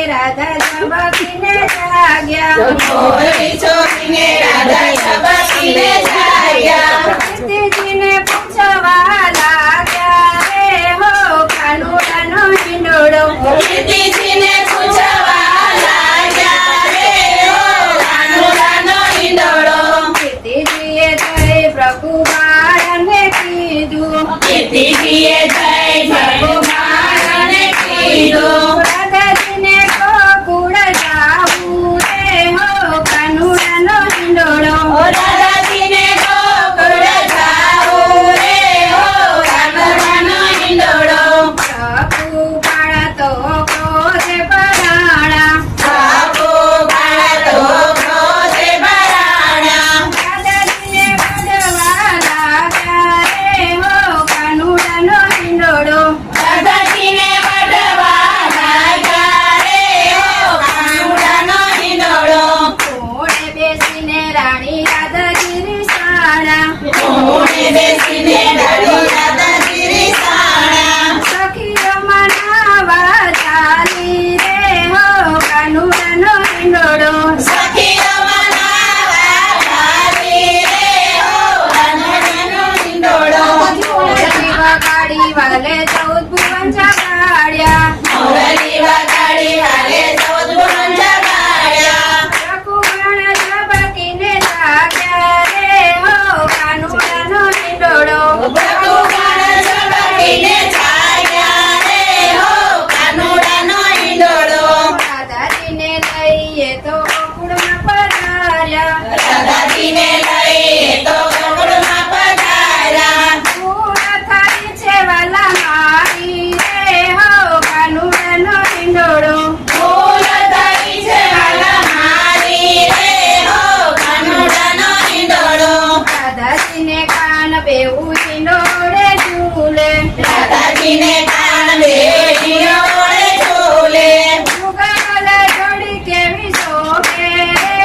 રાધા ઝબકીને જાગ્યા મોરલી ચોકીને રાધા ઝબકીને જાગ્યા સીતાજીને પૂછવા લાગ્યા રે હો કાનુડાનો હિંડોળો કીર્તિજીને પૂછવા લાગ્યા રે હો કાનુડાનો હિંડોળો સીતાજીએ જય પ્રભુ બાળને કીધું કીર્તિજીએ જય પ્રભુ બાળને કીધું રાધાજીને ગોકુળ જાવું રે હો કાનુડાનો હિંડોળો રાધાજીને ગોકુળ જાવું રે હો કાનુડાનો હિંડોળો પ્રભુ બાળ તો ક્રોધે ભરાણા બાપુ બાળા તો ક્રોધે ભરાણા રાધાજીને વડવા લાગ્યા રે હો કાનુડાનો હિંડોળો રાધાજીને વડવા લાગ્યા રે હો કાનુડાનો હિંડોળો ઘોડે બેસીને રાણી રાધાગીરી સાણા ઘોડે બેસીને રાણી રાધાગીરી સાણા સખીઓ મનાવા ચાલી રે હો કાનુડાનો હિંડોળો સખીઓ મનાવા ચાલી રે હો કાનુડાનો હિંડોળો મોરલી વગાડી વાલે 14 ભુવન જગાડ્યા મોરલી વગાડી વાલે 14 ભુવન જગાડ્યા રઘુગણ ઝબકીને જાગ્યા રે હો કાનુડાનો હિંડોળો ભગવાન ઝબકીને જાગ્યા રે હો કાનુડાનો હિંડોળો રાધાજીને લઈએ તો ગોકુળમાં પધાર્યા રાધાજીને લઈ તો ગોકુળમાં પધાર્યા પૂર્ણ થાય છે વાલા મારી રે હો કાનુડાનો હિંડોળો ફૂલ થઈ છે વાલા મારી રે હો કાનુડાનો હિંડોળો રાધાજીને કાન બેવું હિંડોળે ઝૂલે રાધાજીને કાન બેડીઓ વડે ઝૂલે યુગલ જોડી કેવી શોભે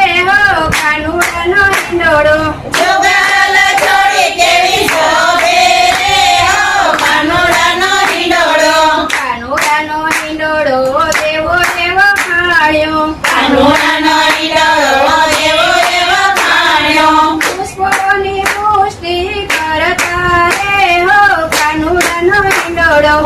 રે હો કાનુડાનો હિંડોળો જુગલ જોડી કેવી શોભે રે હો કાનુડાનો હિંડોળો કાનુડાનો હિંડોળો દેવો દેવો ખાળ્યો કાનુડાનો હિંડોળો દેવો દેવો ખાણ્યો પુષ્પોની પુષ્ટિ કરતા રે હો કાનુડાનો હિંડોળો